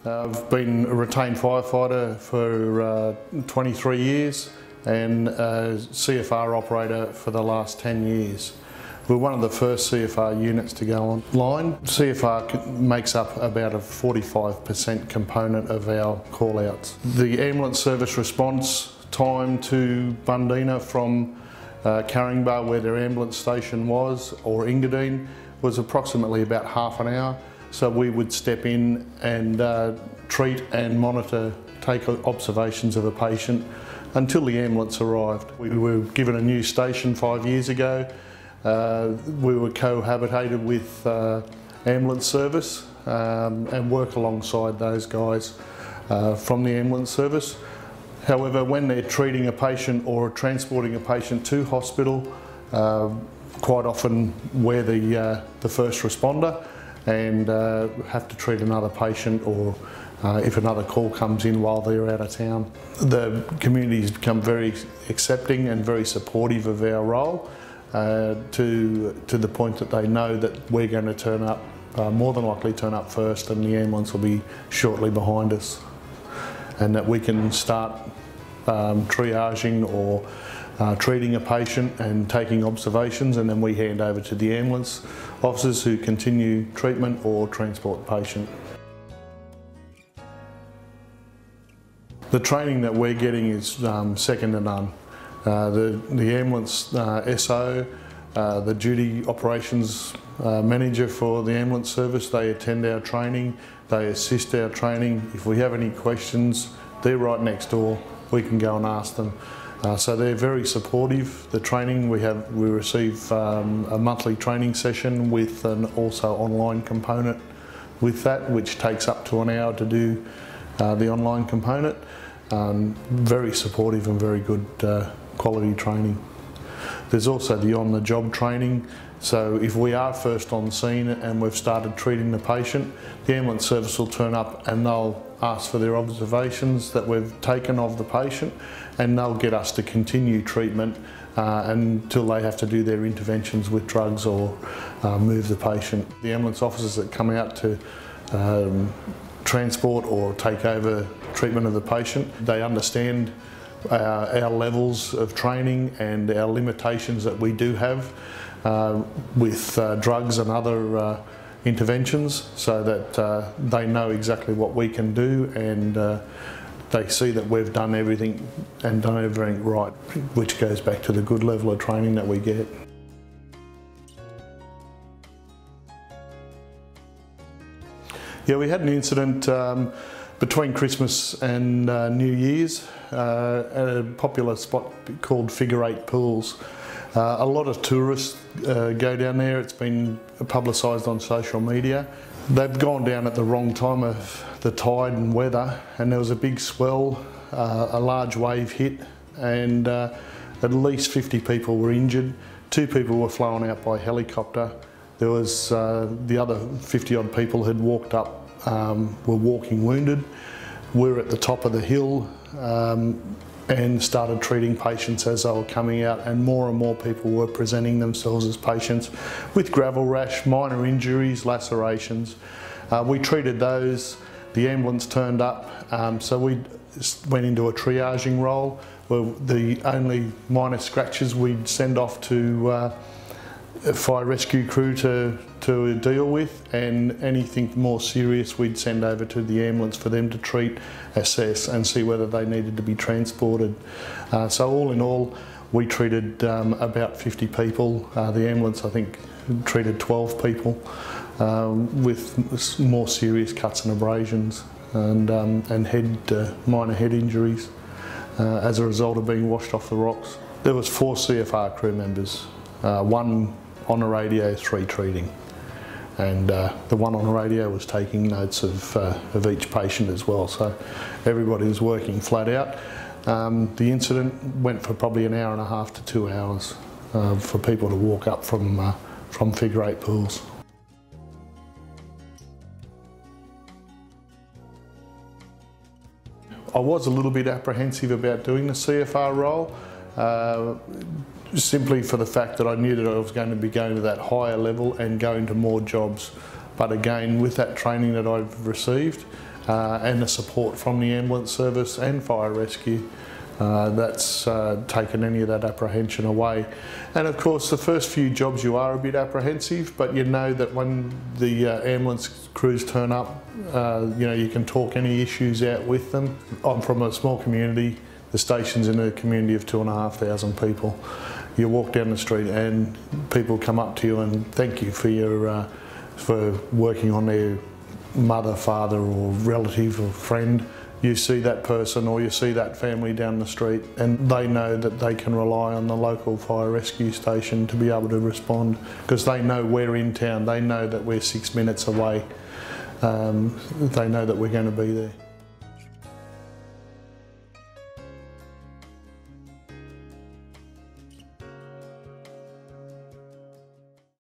I've been a retained firefighter for 23 years and a CFR operator for the last 10 years. We're one of the first CFR units to go online. CFR makes up about a 45% component of our call-outs. The ambulance service response time to Bundeena from Caringbah, where their ambulance station was, or Engadine, was approximately about half an hour. So we would step in and treat and monitor, take observations of a patient until the ambulance arrived. We were given a new station 5 years ago. We were cohabitated with ambulance service and work alongside those guys from the ambulance service. However, when they're treating a patient or transporting a patient to hospital, quite often we're the first responder and have to treat another patient, or if another call comes in while they're out of town. The community has become very accepting and very supportive of our role, to the point that they know that we're going to turn up, more than likely turn up first, and the ambulance will be shortly behind us, and that we can start triaging or treating a patient and taking observations, and then we hand over to the ambulance officers who continue treatment or transport the patient. The training that we're getting is second to none. The ambulance SO, the duty operations manager for the ambulance service, they attend our training, they assist our training. If we have any questions, they're right next door. We can go and ask them. So they're very supportive. The training we receive a monthly training session with an also online component with that, which takes up to an hour to do the online component. Very supportive and very good quality training. There's also the on-the-job training. So if we are first on scene and we've started treating the patient, the ambulance service will turn up and they'll ask for their observations that we've taken of the patient, and they'll get us to continue treatment until they have to do their interventions with drugs or move the patient. The ambulance officers that come out to transport or take over treatment of the patient, they understand our levels of training and our limitations that we do have with drugs and other interventions, so that they know exactly what we can do, and they see that we've done everything and done everything right, which goes back to the good level of training that we get. Yeah, we had an incident between Christmas and New Year's at a popular spot called Figure 8 Pools. A lot of tourists go down there. It's been publicised on social media. They've gone down at the wrong time of the tide and weather, and there was a big swell, a large wave hit, and at least 50 people were injured. 2 people were flown out by helicopter. There was the other 50 odd people had walked up, were walking wounded. We were at the top of the hill and started treating patients as they were coming out, and more people were presenting themselves as patients with gravel rash, minor injuries, lacerations. We treated those. The ambulance turned up, so we went into a triaging role where the only minor scratches we'd send off to a fire rescue crew to deal with, and anything more serious we'd send over to the ambulance for them to treat, assess and see whether they needed to be transported. So all in all, we treated about 50 people. The ambulance, I think, treated 12 people with more serious cuts and abrasions and minor head injuries as a result of being washed off the rocks. There was 4 CFR crew members, 1 on the radio, 3 treating, and the one on the radio was taking notes of each patient as well, so everybody was working flat out. The incident went for probably an hour and a half to 2 hours for people to walk up from Figure 8 Pools. I was a little bit apprehensive about doing the CFR role, simply for the fact that I knew that I was going to be going to that higher level and going to more jobs. But again, with that training that I've received, and the support from the ambulance service and fire rescue. That's taken any of that apprehension away. And of course the first few jobs you are a bit apprehensive, but you know that when the ambulance crews turn up, you can talk any issues out with them. I'm from a small community. The station's in a community of 2,500 people. You walk down the street and people come up to you and thank you for working on their mother, father or relative or friend. You see that person or you see that family down the street and they know that they can rely on the local fire rescue station to be able to respond, because they know we're in town, they know that we're 6 minutes away, they know that we're going to be there.